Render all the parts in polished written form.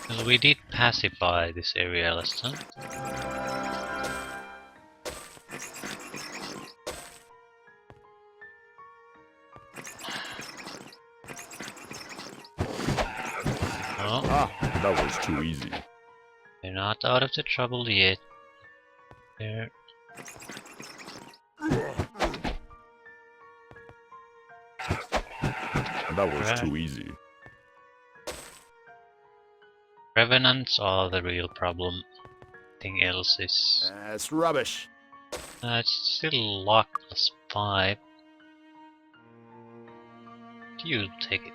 Well, we did pacify this area last time. Oh, That was too easy. they're not out of the trouble yet. They're... That was too easy. Revenants are the real problem. Anything else is... That's rubbish. it's still lock +5. You take it.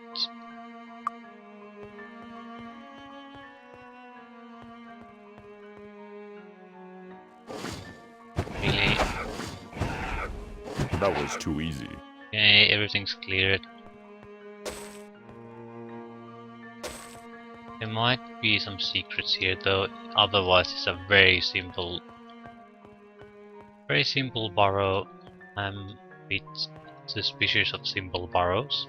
Really? That was too easy. Okay, everything's cleared. There might be some secrets here though, otherwise it's a very simple burrow. I'm a bit suspicious of simple burrows.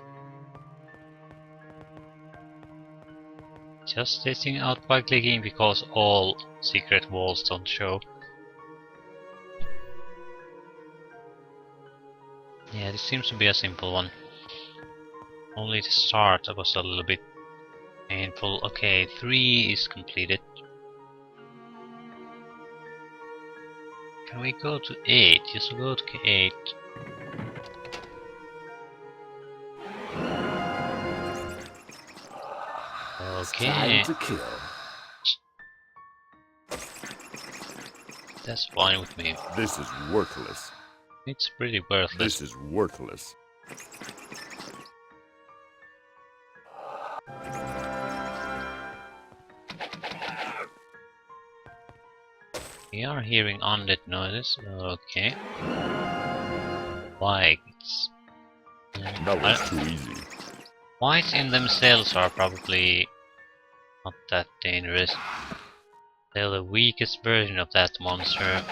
Just testing out by clicking because all secret walls don't show. Yeah, this seems to be a simple one. Only the start was a little bit painful. Okay, 3 is completed. Can we go to 8? Yes, we'll go to 8. Okay. Time to kill. That's fine with me. This is worthless. It's pretty worthless. This is worthless. We are hearing undead noises. Okay. Whites. That was too easy. Whites in themselves are probably not that dangerous. They're the weakest version of that monster.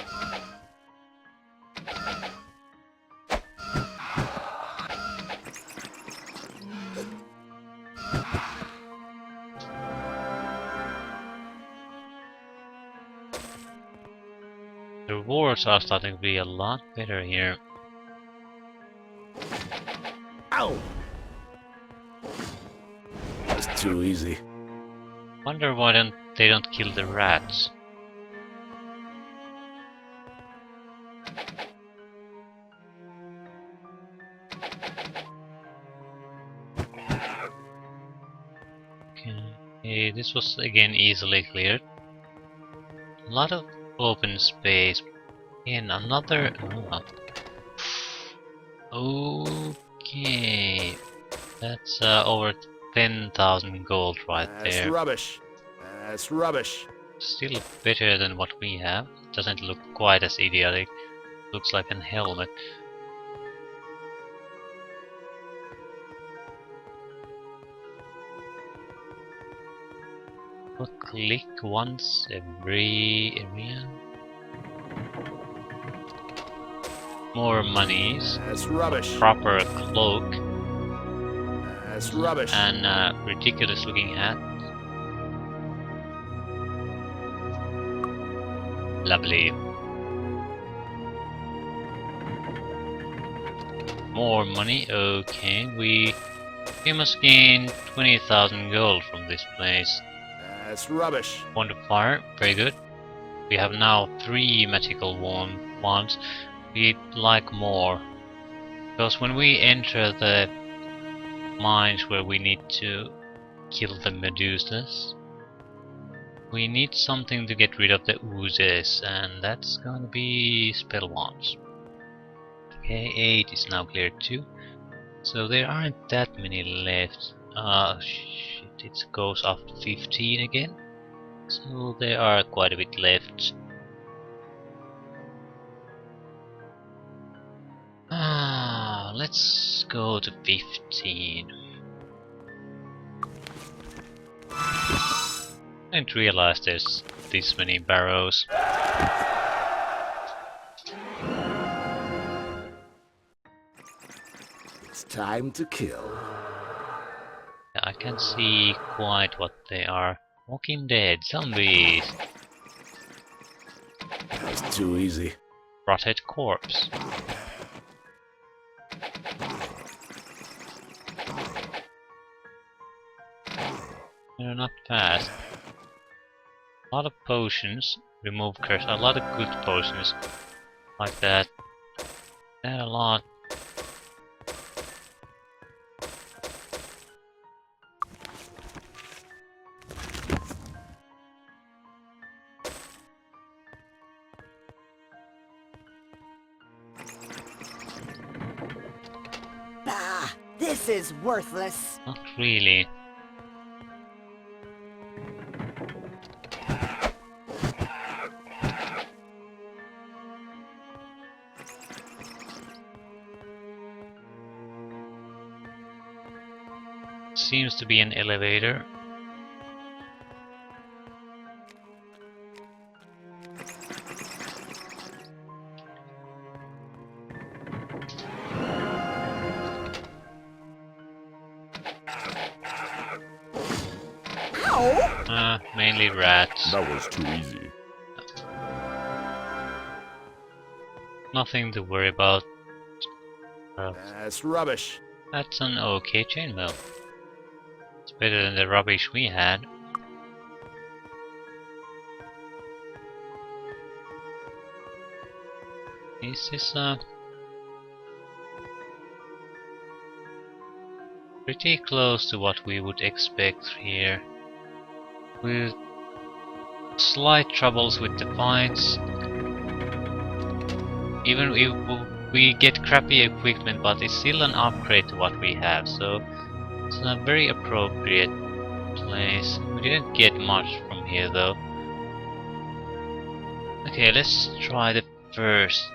The rewards are starting to be a lot better here. Ow! That's too easy. Wonder why they don't kill the rats. Okay, this was again easily cleared. A lot of open space. And another... Okay. That's over 10,000 gold right That's there. rubbish. That's rubbish. Still better than what we have. Doesn't look quite as idiotic. Looks like an helmet. We'll click once every area. More monies. That's rubbish. Proper cloak. That's rubbish. And a ridiculous looking hat. Lovely. More money. Okay, we must gain 20,000 gold from this place. That's rubbish. Wand of Fire, very good. We have now 3 magical wands. We'd like more. Because when we enter the mines where we need to kill the Medusas, we need something to get rid of the oozes, and that's gonna be spell wands. Okay, 8 is now cleared too. So there aren't that many left. Shit, it goes up to 15 again. So there are quite a bit left. Let's go to 15. I didn't realize there's this many barrows. It's time to kill. I can see quite what they are. Walking Dead, zombies, That's too easy. rotted corpse. They're not fast. A lot of potions, remove curse, a lot of good potions like that. That a lot. Bah, this is worthless. Not really. Seems to be an elevator. Ow! Mainly rats. That was too easy. Nothing to worry about. That's rubbish. That's an okay chainmail. It's better than the rubbish we had. This is pretty close to what we would expect here. With slight troubles with the fights. Even if we get crappy equipment, but it's still an upgrade to what we have, so it's a very appropriate place. We didn't get much from here though. Okay, let's try the first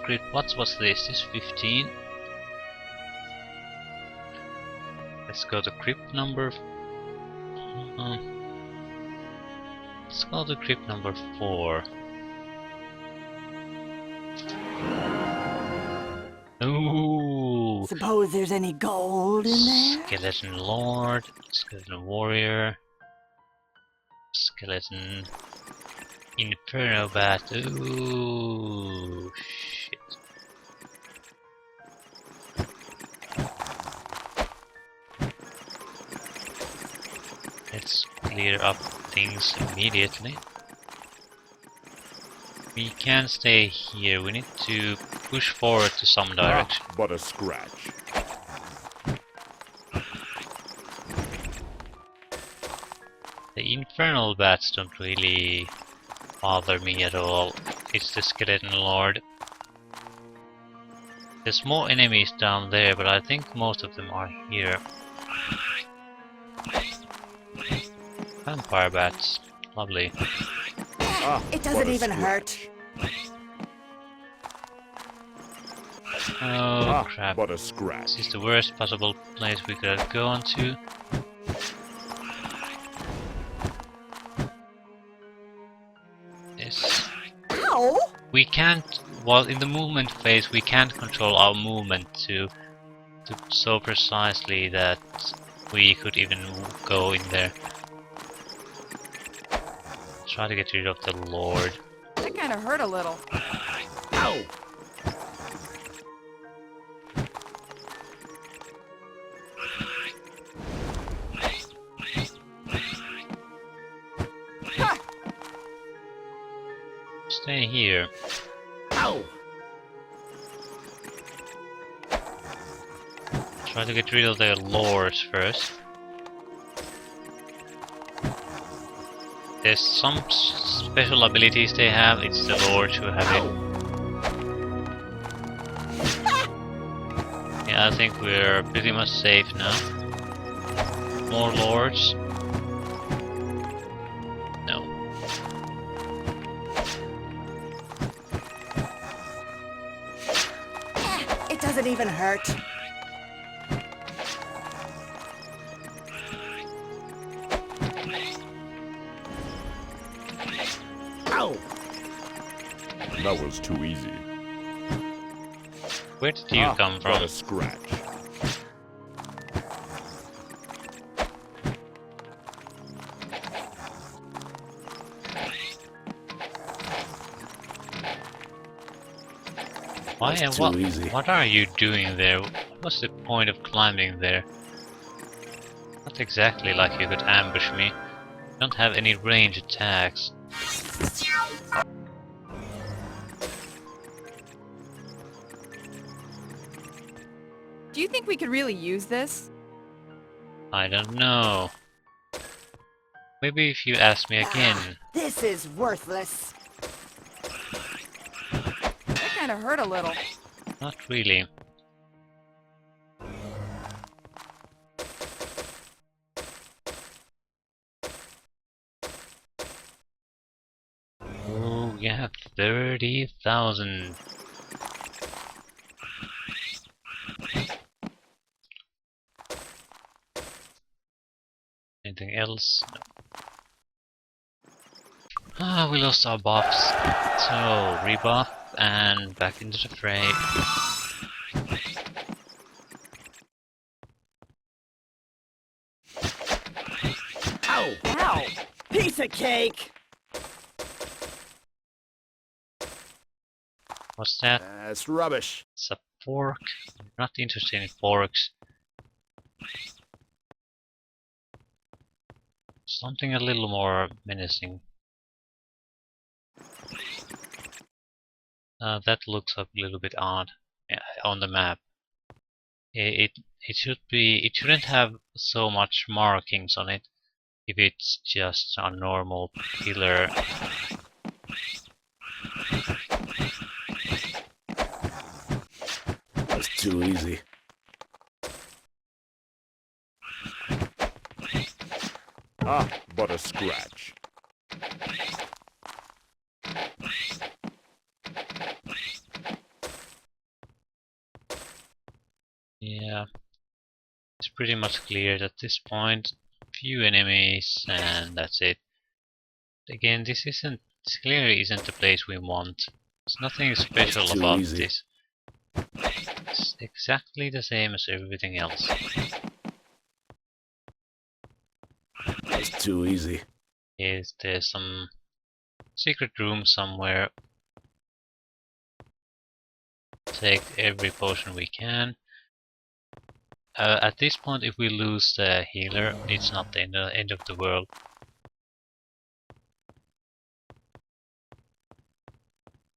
crypt. What's this? This 15. Let's go to crypt number. Let's go to crypt number 4. Ooh! Suppose there's any gold in there? Skeleton Lord, Skeleton Warrior, Skeleton Inferno Bat. Ooh, shit. Let's clear up things immediately. We can't stay here, we need to push forward to some direction. But a scratch. The infernal bats don't really bother me at all. It's the Skeleton Lord. There's more enemies down there, but I think most of them are here. Vampire bats. Lovely. It doesn't even hurt. Oh crap. But a scratch. This is the worst possible place we could have gone to. Yes. Ow! We can't, well, in the movement phase we can't control our movement to so precisely that we could even go in there. Try to get rid of the Lord. That kind of hurt a little. Ow! Stay here. Ow! Try to get rid of the lords first. There's some special abilities they have, it's the lords who have it. Yeah, I think we're pretty much safe now. More lords. No. It doesn't even hurt. Ow! That was too easy. Where did you come But from? a scratch. Why and Too easy. what are you doing there? What's the point of climbing there? Not exactly like you could ambush me. Don't have any range attacks. Do you think we could really use this? I don't know. Maybe if you ask me again. This is worthless. That kind of hurt a little. Not really. Oh, you have 30,000. Anything else? No. Ah, we lost our buffs. So, rebuff and back into the fray. Ow! Ow! Piece of cake. What's that? That's rubbish. It's a fork. I'm not interested in forks. Something a little more menacing. That looks a little bit odd, yeah, on the map. It shouldn't have so much markings on it if it's just a normal pillar. That's too easy. Ah, but a scratch. Yeah, it's pretty much cleared at this point. Few enemies and that's it. Again, this clearly isn't the place we want. There's nothing special too about easy. this. It's exactly the same as everything else. That's too easy. Is there some secret room somewhere? Take every potion we can. At this point, if we lose the healer, it's not the end of the world.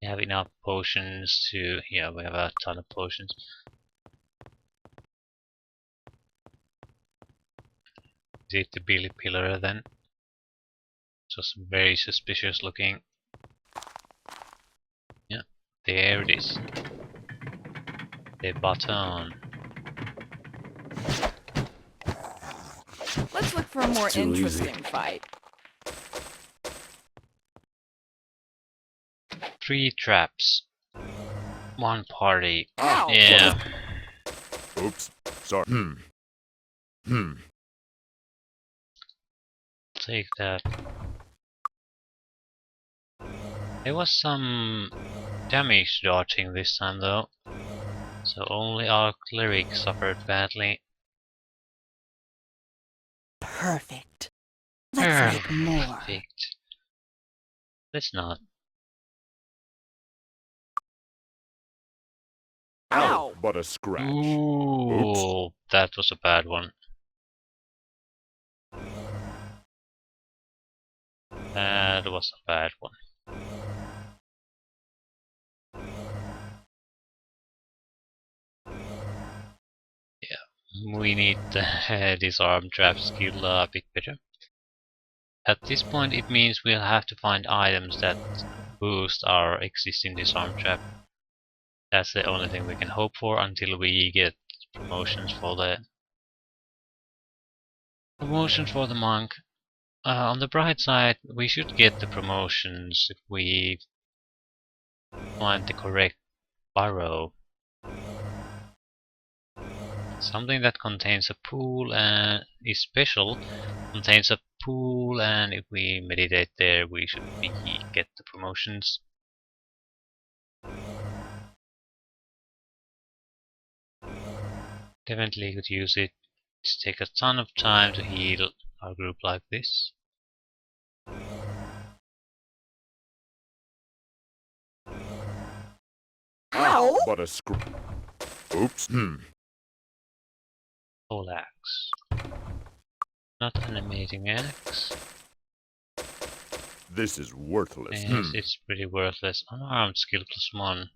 We have enough potions to... yeah, we have a ton of potions. Is it the Billy Pillar then? Just very suspicious looking. Yeah, there it is. The button. Let's look for a more Too easy. interesting fight. 3 traps. 1 party. Ow! Yeah. Oops. Sorry. Take that. There was some damage dodging this time though, so only our cleric suffered badly. Perfect. Let's make more. Perfect. Let's not. Ow! But a scratch. Ooh, that was a bad one. That was a bad one. We need the disarm trap skill a bit better. At this point it means we'll have to find items that boost our existing disarm trap. That's the only thing we can hope for until we get promotions for the monk. On the bright side, we should get the promotions if we find the correct burrow. Something that contains a pool and is special, contains a pool, and if we meditate there we should get the promotions. Definitely could use it. It's take a ton of time to heal our group like this. Ow! But a scratch. Oops. Pole axe. Not an amazing axe. This is worthless. Yes, it's pretty worthless. Unarmed skill +1.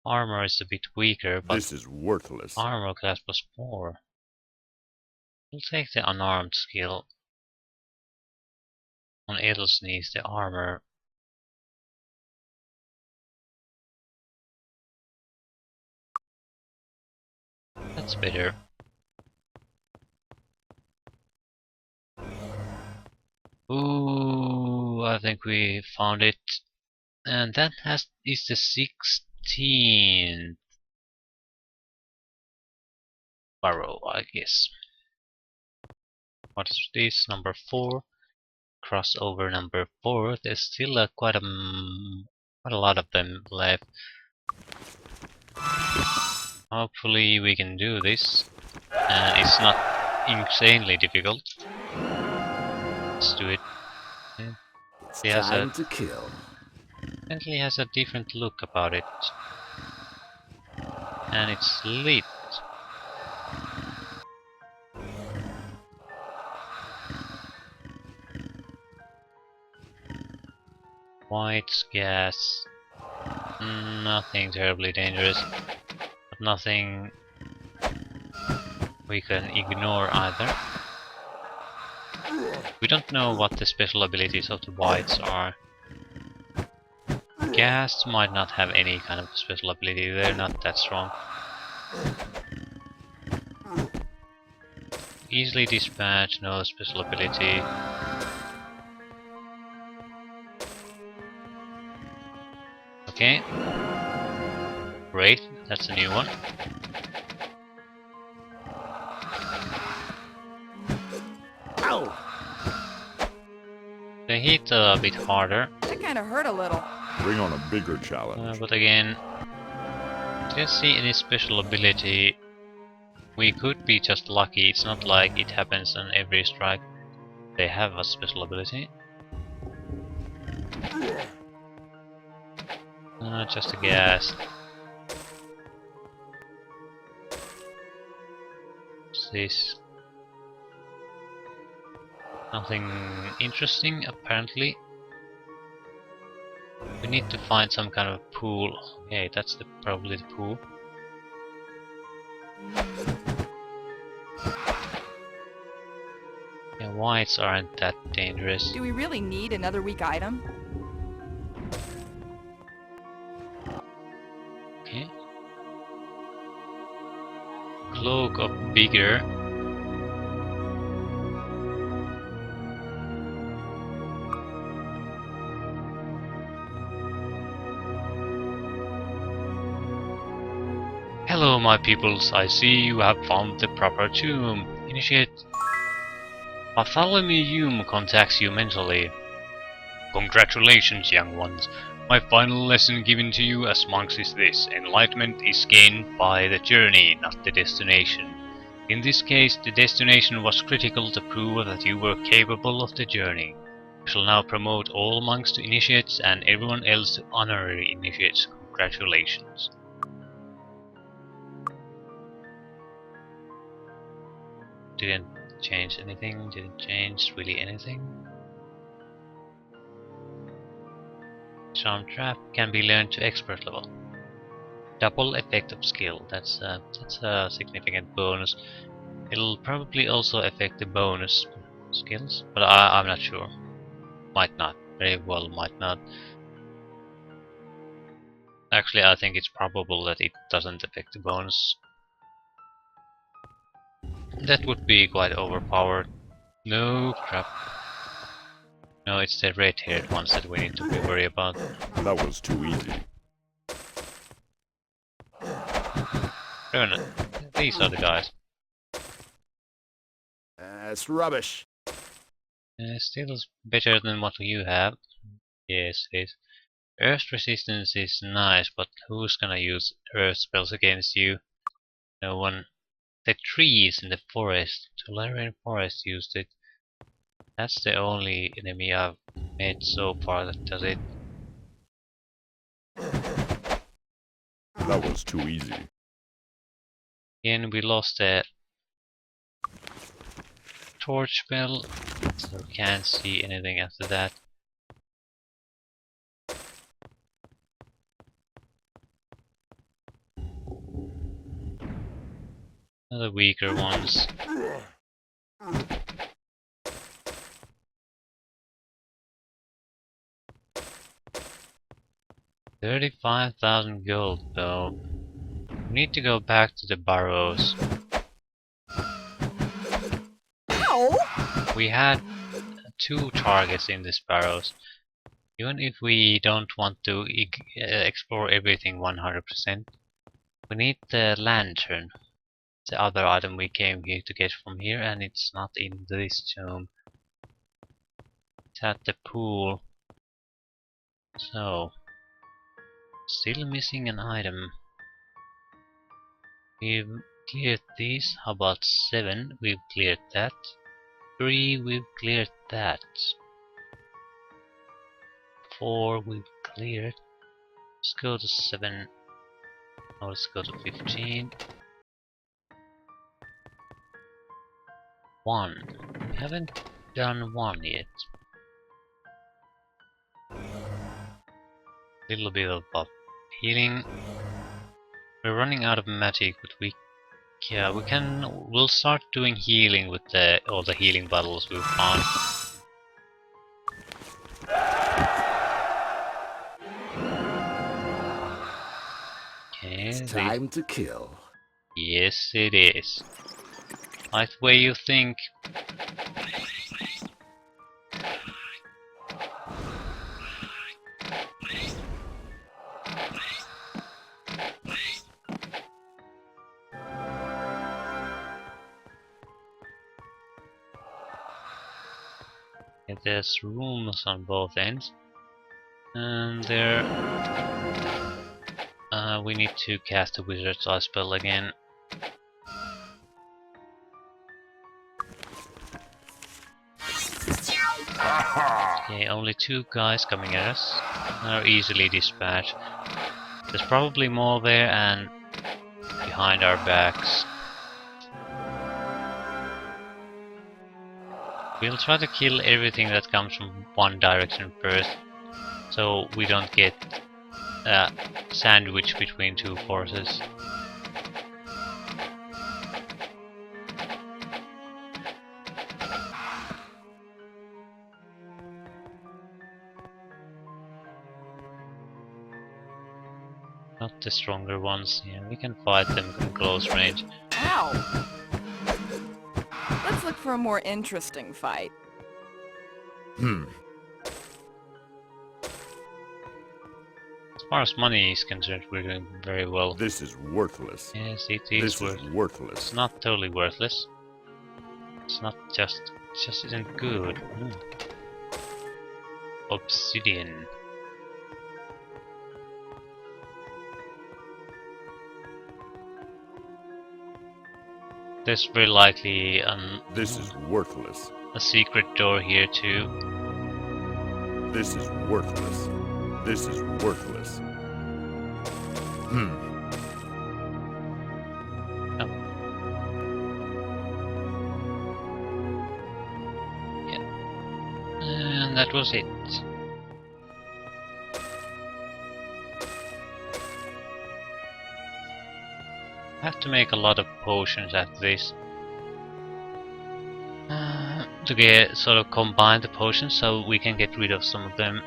Armor is a bit weaker, but This is worthless. armor class +4. We'll take the unarmed skill. On Edelsneeze, the armor. That's better. Ooh, I think we found it. And that is the 16th burrow, I guess. What is this? Number 4. Crossover number 4. There's still quite a lot of them left. Hopefully we can do this. And it's not insanely difficult. Let's do it. It's He has time to kill. Definitely has a different look about it. And it's lit. White gas. Nothing terribly dangerous. But nothing we can ignore either. We don't know what the special abilities of the whites are. Gas might not have any kind of special ability, they're not that strong. Easily dispatch, no special ability. Okay. Great, that's a new one. Ow! They hit a bit harder, That kind of hurt a little. Bring on a bigger challenge. but again, didn't see any special ability. We could be just lucky, it's not like it happens on every strike. They have a special ability. Just a gas. What's this? Nothing interesting, apparently. We need to find some kind of pool. Okay, that's probably the pool. Yeah, whites aren't that dangerous. Do we really need another weak item? Okay. Cloak of Vigor. Hello, my peoples. I see you have found the proper tomb. Initiate. Bartholomew Hume contacts you mentally. Congratulations, young ones. My final lesson given to you as monks is this: enlightenment is gained by the journey, not the destination. In this case, the destination was critical to prove that you were capable of the journey. I shall now promote all monks to initiates and everyone else to honorary initiates. Congratulations. Didn't change anything, didn't change really anything. Charm Trap can be learned to expert level. Double effect of skill, that's a significant bonus. It'll probably also affect the bonus skills, but I'm not sure. Might not, very well might not. Actually, I think it's probable that it doesn't affect the bonus. That would be quite overpowered. No crap. No, it's the red-haired ones that we need to be worried about. That was too easy. Revenant. These are the guys. That's rubbish. Still better than what you have. Yes, it is. Earth resistance is nice, but who's gonna use earth spells against you? No one. The trees in the forest. Tolarian Forest used it. That's the only enemy I've met so far that does it. That was too easy. Again, we lost the torch bell, so we can't see anything after that. The weaker ones. $35,000 gold though. We need to go back to the burrows. Ow! We had 2 targets in this burrows. Even if we don't want to explore everything 100%, we need the lantern. The other item we came here to get from here, and it's not in this tomb. It's at the pool. So, still missing an item. We've cleared these. How about 7? We've cleared that. 3, we've cleared that. 4, we've cleared. Let's go to 7. Now let's go to 15. 1. We haven't done 1 yet. Little bit of healing. We're running out of magic, but we'll start doing healing with all the healing bottles we've found. Okay, Time to kill. yes it is. Like the way you think. Okay, there's rooms on both ends. And there... we need to cast the Wizard's Eye spell again. Okay, only 2 guys coming at us. They're easily dispatched. There's probably more there and behind our backs. We'll try to kill everything that comes from one direction first, so we don't get sandwiched between 2 forces. Not the stronger ones. Yeah, we can fight them in close range. Ow! Let's look for a more interesting fight. As far as money is concerned, we're doing very well. This is worthless. Yes, it is This is worthless. It's not totally worthless. It's not just isn't good. Obsidian. There's very likely This is worthless. a secret door here too. This is worthless. This is worthless. And that was it. I have to make a lot of potions after this. To get sort of combine the potions so we can get rid of some of them.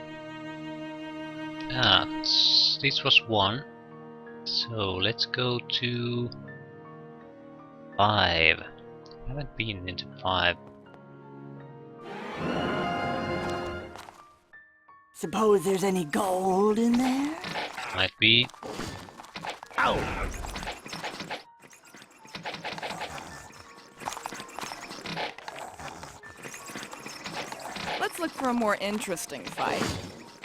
This was 1. So let's go to 5. I haven't been into 5. Suppose there's any gold in there? Might be. Ow! Let's look for a more interesting fight.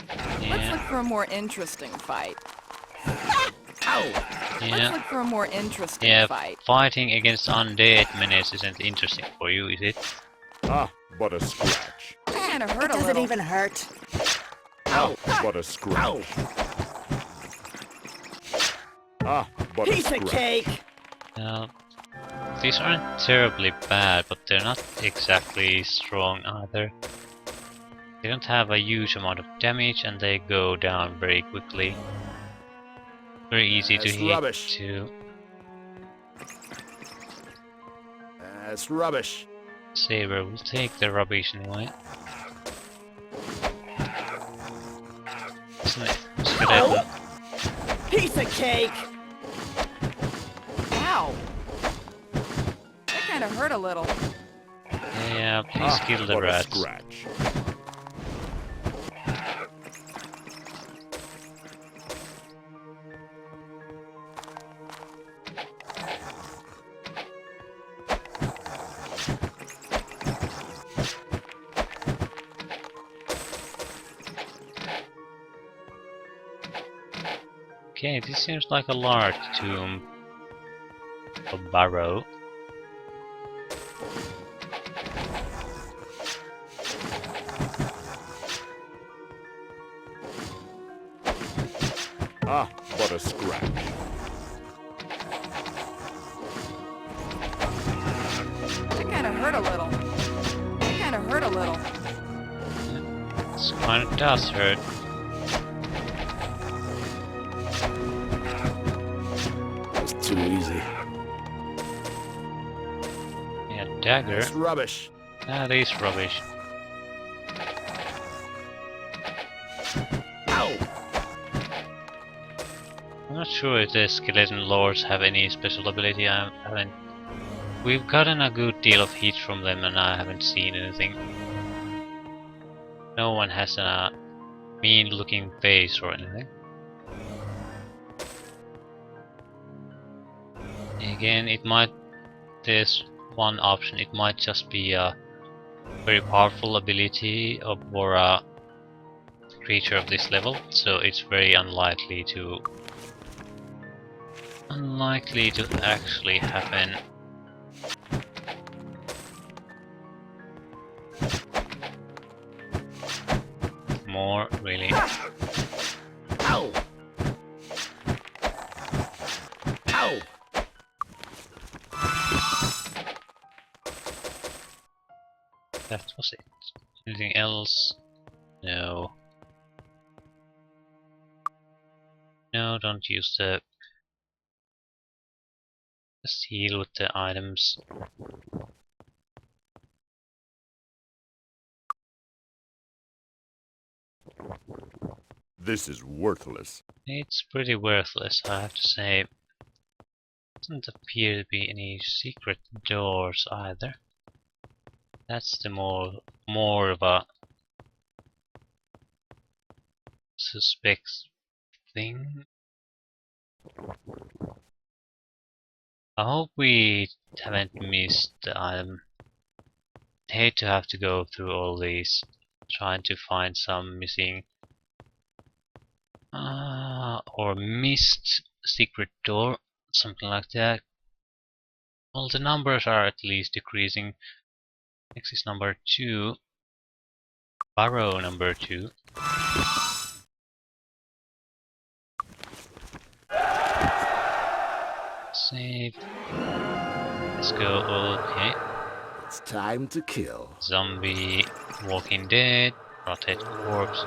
Let's Yeah, look for a more interesting fight. Ow! Let's yeah, look for a more interesting yeah. fight. Fighting against undead menace isn't interesting for you, is it? Ah, but a scratch. Kinda It hurt a doesn't little. even hurt. Ah, but a scratch. Ow! Ah, but a Piece of scratch. cake! Now, these aren't terribly bad, but they're not exactly strong either. They don't have a huge amount of damage and they go down very quickly. Very easy to That's hit rubbish. too. That's rubbish. Saber will take the rubbish anyway. Isn't it? Skeleton. Piece of cake! Ow! That kind of hurt a little. Yeah, please kill the but a rats. scratch. Okay, this seems like a large tomb. A barrow. Ah, but a scratch. That kind of hurt a little. That kind of hurt a little. This kind of does hurt. That's too easy. Yeah, dagger. That's rubbish. That is rubbish. Ow! I'm not sure if the skeleton lords have any special ability. I haven't. We've gotten a good deal of heat from them, and I haven't seen anything. No one has a mean-looking face or anything. Again, it might. There's one option. It might just be a very powerful ability for a creature of this level, so it's very unlikely to actually happen. More really. Ow! Ow! That was it. Anything else? No. No, don't use the. Just heal with the items. This is worthless. It's pretty worthless, I have to say. Doesn't appear to be any secret doors either. That's the more of a suspect thing. I hope we haven't missed the item. I hate to have to go through all these trying to find some missing or missed secret door, something like that. Well, the numbers are at least decreasing. Next is number 2. Barrow number 2. Save. Let's go. Okay. It's time to kill. Zombie, Walking Dead, Rothead Corpse.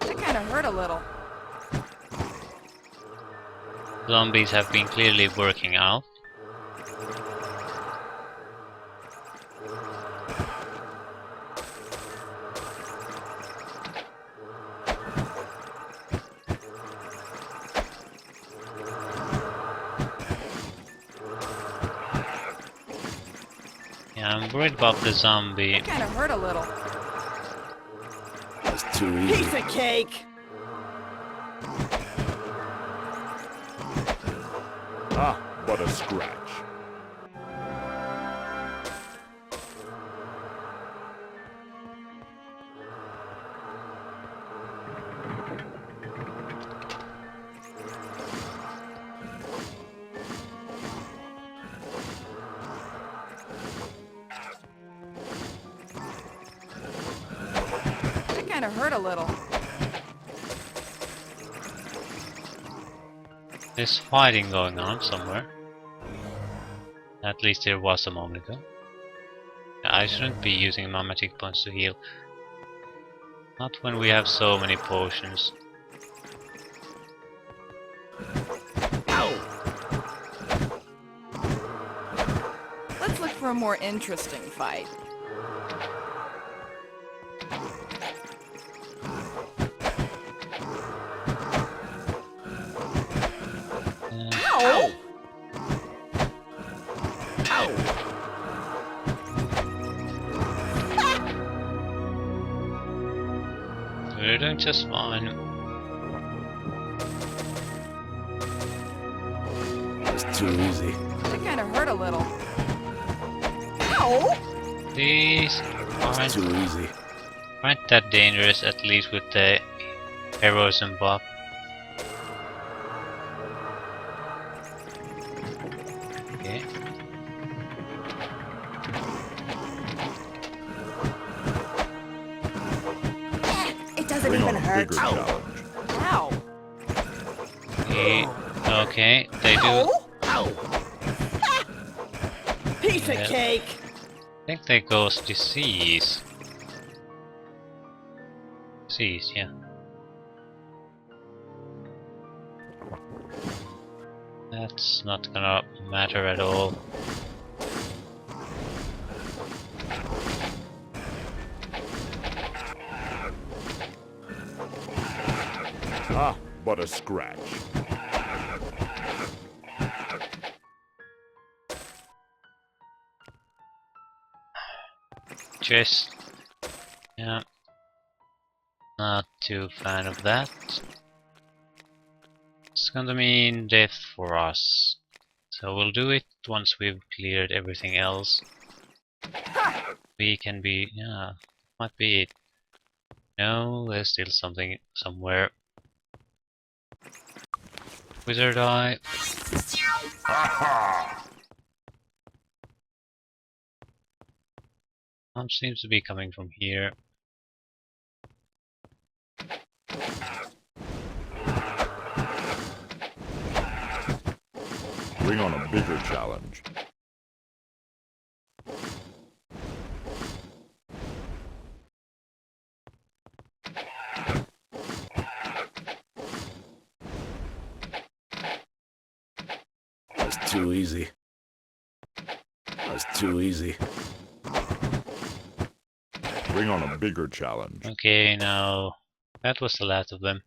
That kind of hurt a little. Zombies have been clearly working out. Yeah, I'm worried about the zombie. That kind of hurt a little. That's too easy. Piece of cake! Ah, but a scratch. kinda hurt a little. There's fighting going on somewhere. At least there was a moment ago. I shouldn't be using my magic points to heal. Not when we have so many potions. Let's look for a more interesting fight. Ow! We're doing just fine. It's too easy. That kinda hurt a little. Ow! These It's too easy. aren't that dangerous, at least with the heroism buff. Okay. It doesn't Bring even on a hurt. bigger challenge. Ow! Okay, they do. Ow! Piece of Yeah. cake. I think they goes disease. Disease, yeah. That's not gonna matter at all. Ah, but a scratch. Chest. Yeah. Not too fan of that. It's gonna mean death for us. So we'll do it once we've cleared everything else. We can be... yeah, might be it. No, there's still something somewhere. Wizard Eye. Punch seems to be coming from here. Bring on a bigger challenge. It's too easy. It's too easy. Bring on a bigger challenge. Okay, now that was the last of them.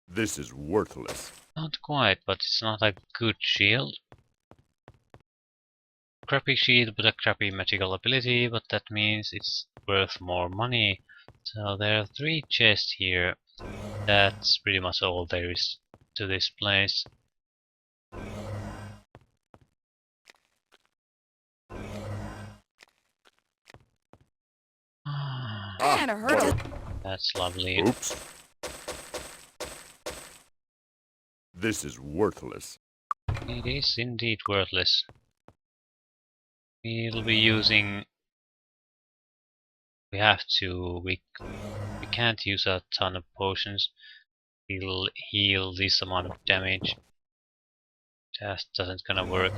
This is worthless. Not quite, but it's not a good shield. Crappy shield with a crappy magical ability, but that means it's worth more money. So there are 3 chests here. That's pretty much all there is to this place. That kinda hurt a That's lovely. Oops. This is worthless. It is indeed worthless. We'll be using... we have to... we can't use a ton of potions. We'll heal this amount of damage. Just doesn't gonna work.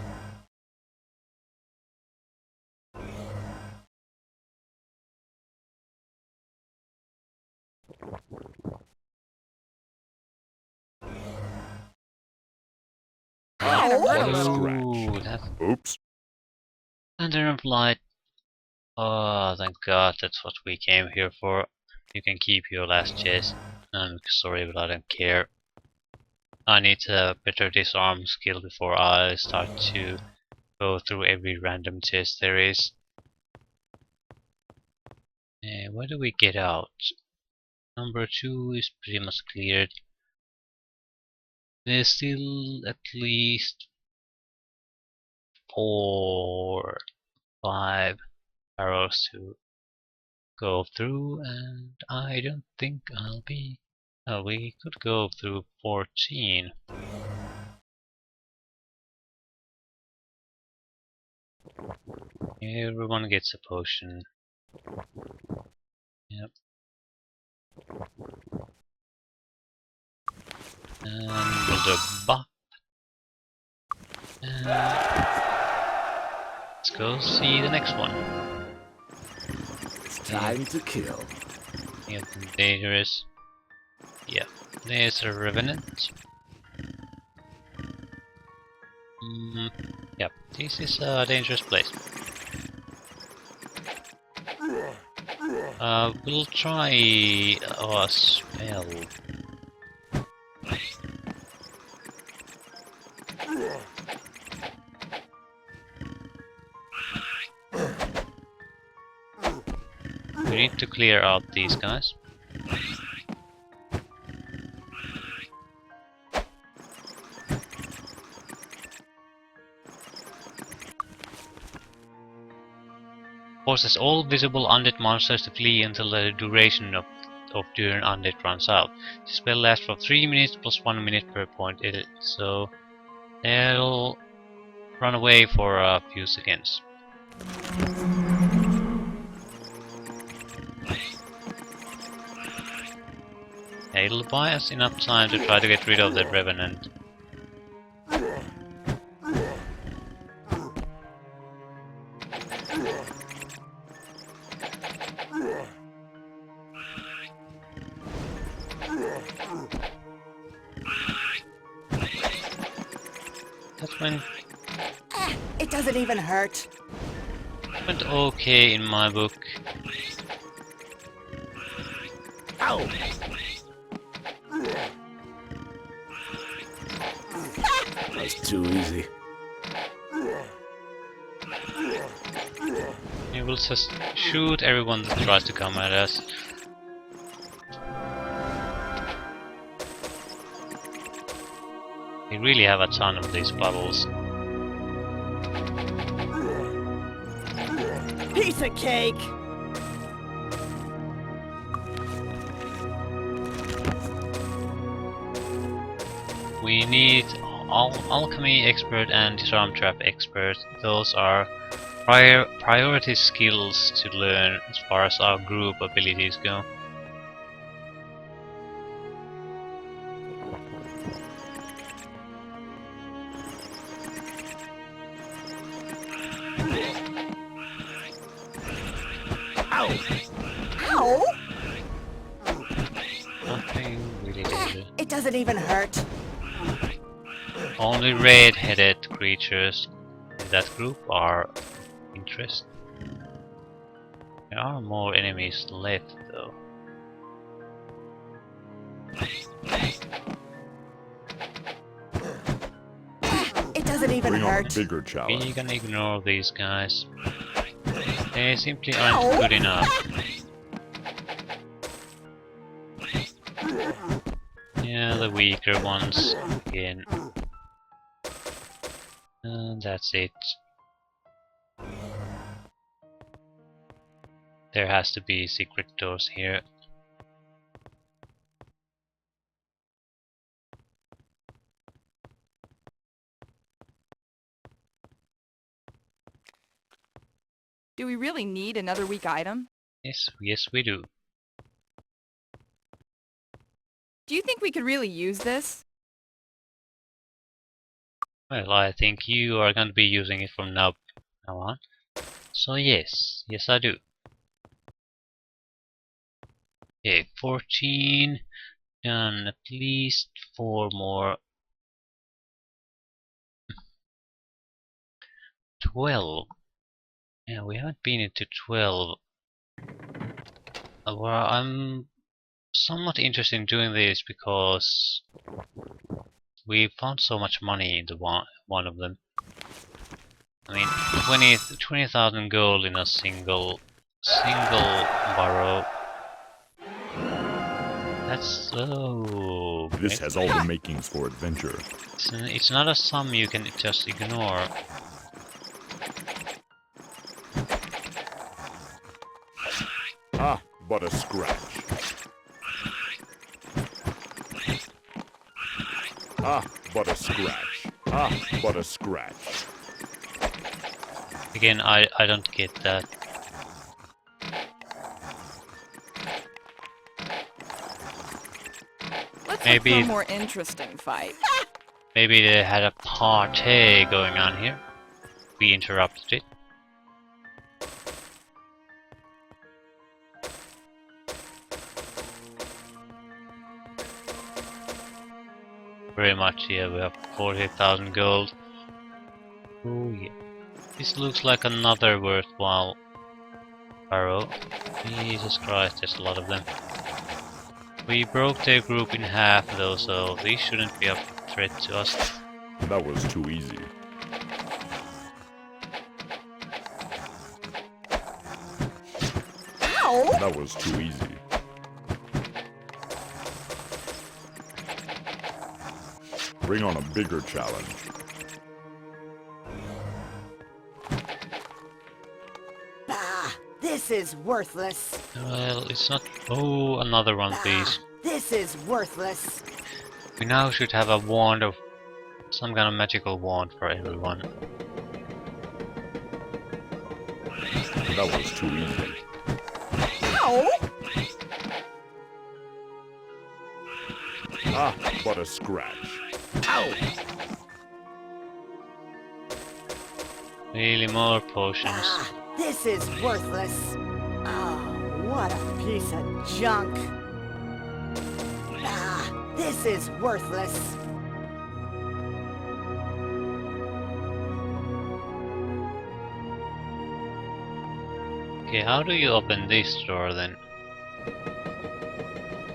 Ah, Ow. but a Ooh, scratch. that Oops. Thunder of Light. Oh, thank God, that's what we came here for. You can keep your last chest. I'm sorry, but I don't care. I need a better disarm skill before I start to go through every random chest there is. Where do we get out? Number 2 is pretty much cleared. There's still at least 4, 5 arrows to go through, and I don't think I'll be... oh, we could go through 14. Everyone gets a potion. Yep. And we'll do a buff. And let's go see the next one. It's time to kill. Yep, dangerous. Yep, there's a revenant. Yep, this is a dangerous place. We'll try a spell. We need to clear out these guys. Forces all visible undead monsters to flee until the duration of Turn Undead runs out. The spell lasts for 3 minutes plus 1 minute per point, so they'll run away for a few seconds. Yeah, it'll buy us enough time to try to get rid of the Revenant. That It doesn't even hurt. went okay in my book. Ow! That's too easy. We will just shoot everyone that tries to come at us. We really have a ton of these bubbles. Piece of cake! We need alchemy expert and disarm trap expert. Those are priority skills to learn as far as our group abilities go. Ow! Nothing really dangerous. It doesn't even hurt. Only red-headed creatures in that group are interesting. There are more enemies left though. It doesn't even Bring on a hurt. bigger We challenge. can ignore these guys. They simply aren't good enough. Yeah, the weaker ones again. And that's it. There has to be secret doors here. Do we really need another weak item? Yes, we do. Do you think we could really use this? Well, I think you are going to be using it from now on. So yes, I do. Okay, 14. Done at least 4 more. 12. Yeah, we haven't been into 12. Well, I'm somewhat interested in doing this because we found so much money in the one of them. I mean, 20,000 gold in a single burrow. That's so. This has all the makings for adventure. It's not a sum you can just ignore. Ah, but a scratch. Ah, but a scratch. Ah, but a scratch. Again, I don't get that. Let's Maybe- look for a more interesting fight. Maybe they had a party going on here. We interrupted it. Very much, yeah, we have 40,000 gold. Oh yeah. This looks like another worthwhile barrow. Jesus Christ, there's a lot of them. We broke their group in half though, so these shouldn't be a threat to us. That was too easy. Ow! That was too easy. Bring on a bigger challenge. Ah, this is worthless. Well, it's not... Oh, another one, please. This is worthless. We now should have a wand of... some kind of magical wand for everyone. That was too easy. Ow! Ah, but a scratch. Ow! Really more potions. Ah, this is worthless. Oh, what a piece of junk. Ah, this is worthless. Okay, how do you open this door then?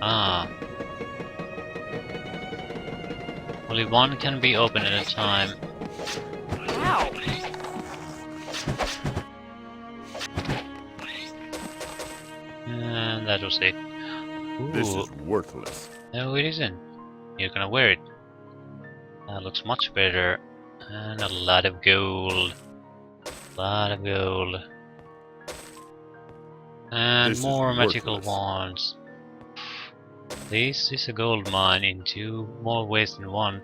Ah. Only one can be open at a time. Ow! And that was it. This Ooh. is worthless. No, it isn't. You're gonna wear it. That looks much better. And a lot of gold. Lot of gold. And This is more magical worthless. wands. This is a gold mine in two more ways than one.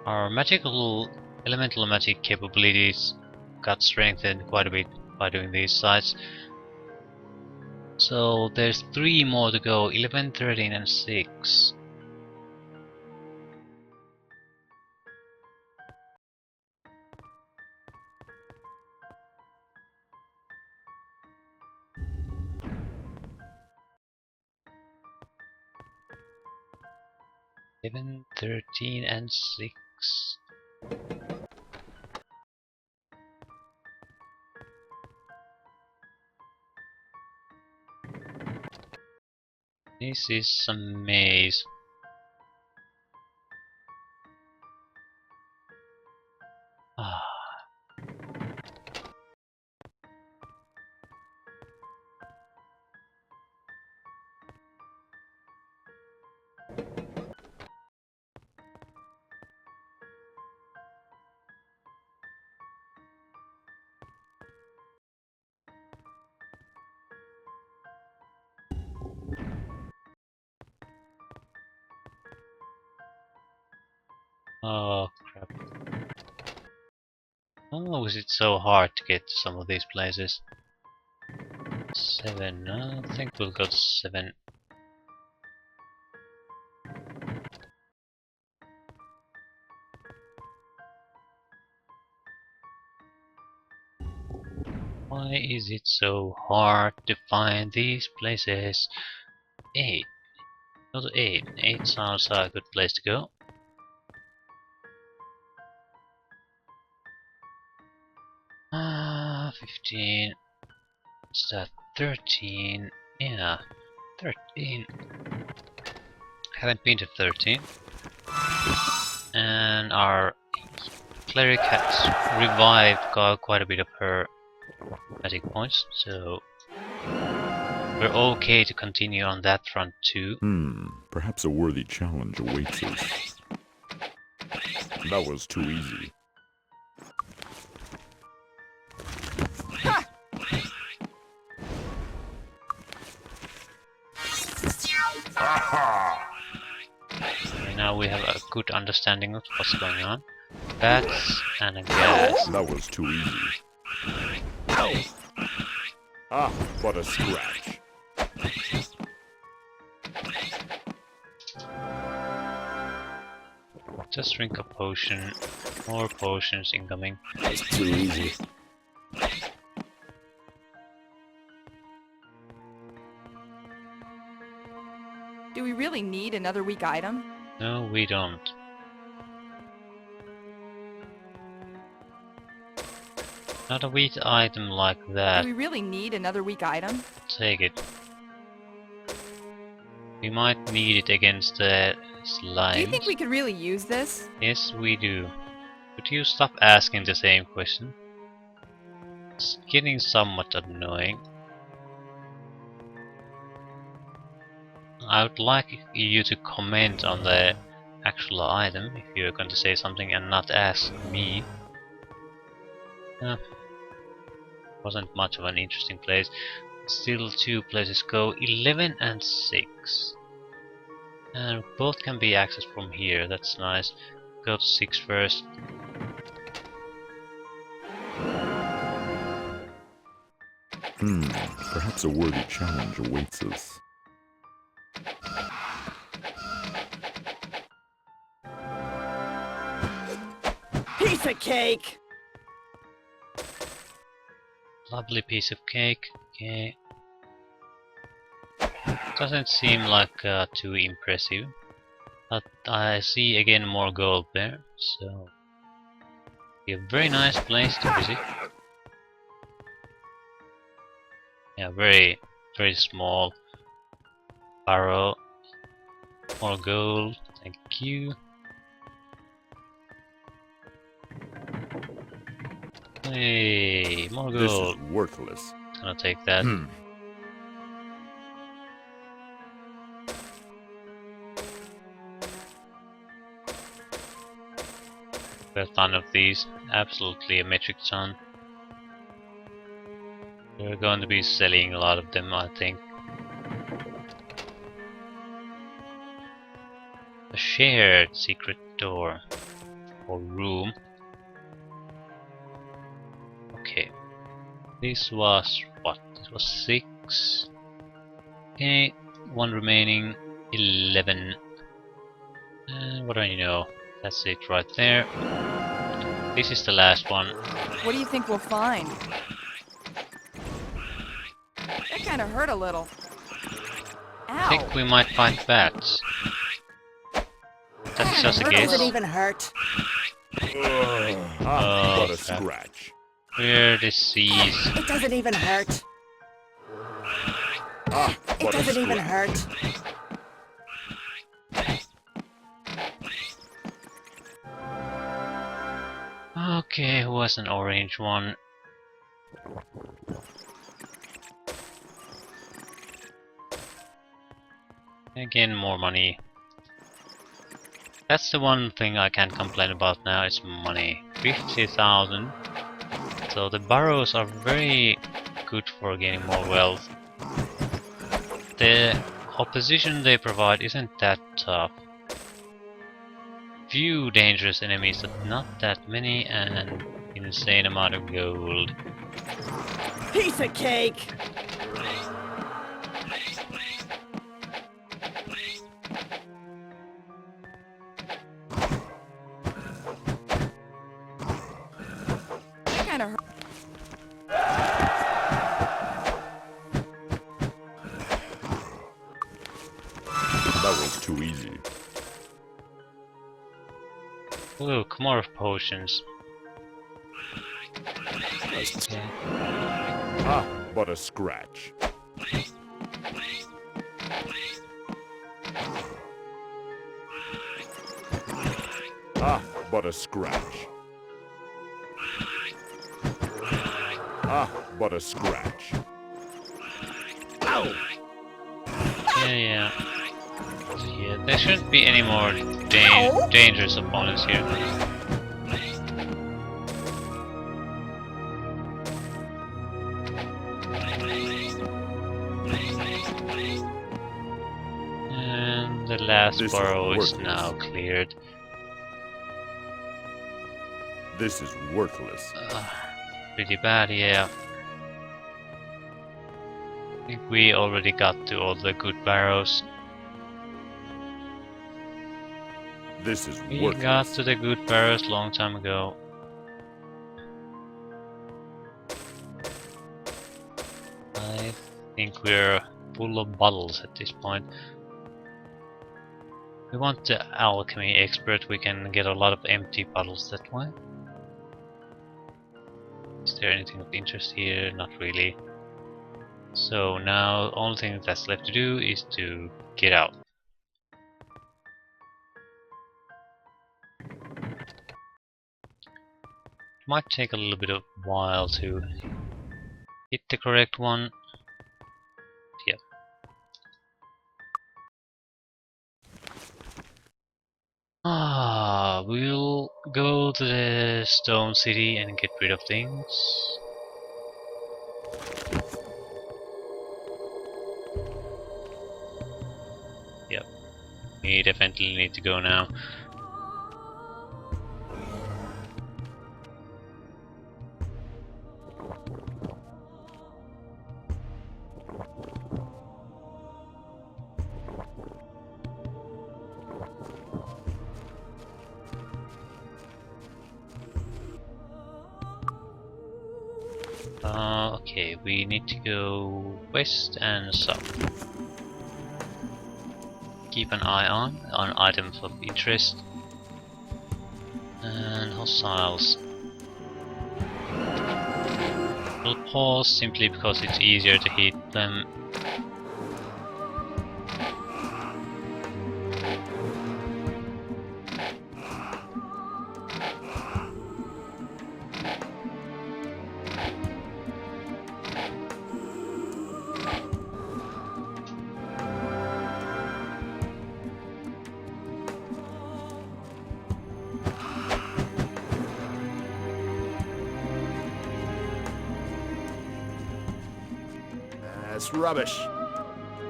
Our magical elemental magic capabilities got strengthened quite a bit by doing these sites. So there's 3 more to go, 11, 13 and 6. Eleven, 13 and 6. This is a maze. Ah. Oh crap. Oh, is it so hard to get to some of these places? 7, I think we'll go to 7. Why is it so hard to find these places? 8. Go to 8. 8 sounds like a good place to go. Ah, 15. What's that? 13. Yeah, 13. Haven't been to 13. And our cleric has revived quite a bit of her magic points, so we're okay to continue on that front too. Perhaps a worthy challenge awaits us. That was too easy. Aha! And now we have a good understanding of what's going on. bats and a gas. That was too easy. Ah, but a scratch. Just drink a potion. More potions incoming. That's too easy. Do we really need another weak item? No, we don't. Not a weak item like that. Do we really need another weak item? Take it. We might need it against the slimes. Do you think we could really use this? Yes, we do. Could you stop asking the same question? It's getting somewhat annoying. I would like you to comment on the actual item if you're going to say something and not ask me. Wasn't much of an interesting place. Still 2 places go, 11 and 6. And both can be accessed from here, that's nice. Go to 6 first. Perhaps a worthy challenge awaits us. Piece of cake! Lovely piece of cake. Okay. Doesn't seem like too impressive. But I see again more gold there, so a very nice place to visit. Yeah, very small barrow. More gold, thank you. Hey, more This gold. is worthless. Gonna take that. A ton of these, absolutely a metric ton. We're going to be selling a lot of them, I think. A shared secret door or room. Okay, this was what? This was 6. Okay, 1 remaining, 11. And what do I know? That's it right there. This is the last one. What do you think we'll find? That kind of hurt a little. I Ow! think we might find bats. That's just a That doesn't guess. even hurt. Ah, but a crap. scratch. We're diseased. It doesn't even hurt. Ah, It but a doesn't even scratch. hurt. Okay, who has an orange one? Again, more money. That's the one thing I can't complain about now, is money. 50,000. So the burrows are very good for gaining more wealth. The opposition they provide isn't that tough. Few dangerous enemies, but not that many, and insane amount of gold. Piece of cake! That kind of hurt. That was too easy. Look, more potions. Okay. Ah, but a scratch. Ah, but a scratch. Ah, but a scratch. Ow! Yeah. There shouldn't be any more dangerous opponents here. And the last This is burrow is worthless. now cleared. This is worthless. Pretty bad, yeah. I think we already got to all the good barrows. This is We worthless. got to the good barrows long time ago. I think we're full of bottles at this point. We want the alchemy expert, we can get a lot of empty bottles that way. Is there anything of interest here? Not really. So now the only thing that's left to do is to get out. Might take a little bit of while to hit the correct one. Yep. We'll go to the Stone City and get rid of things. Yep. We definitely need to go now. Okay, we need to go west and south. Keep an eye on items of interest. And hostiles. We'll pause simply because it's easier to hit them. That's rubbish.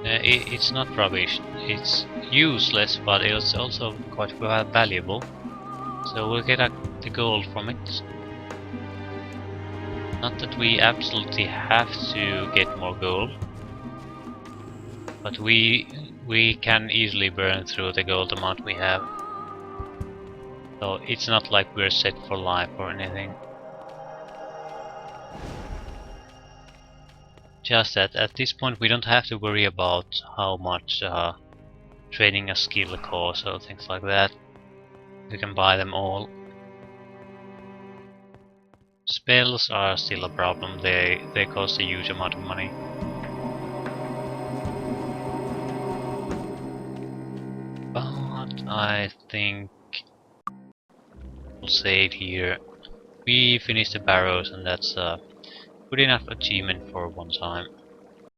It's not rubbish, it's useless, but it's also quite valuable. So we'll get the gold from it. Not that we absolutely have to get more gold, but we can easily burn through the gold amount we have. So it's not like we're set for life or anything. Just that at this point we don't have to worry about how much training a skill costs or things like that. We can buy them all. Spells are still a problem, they cost a huge amount of money. But I think we'll save here. We finished the barrows and that's good enough achievement for one time.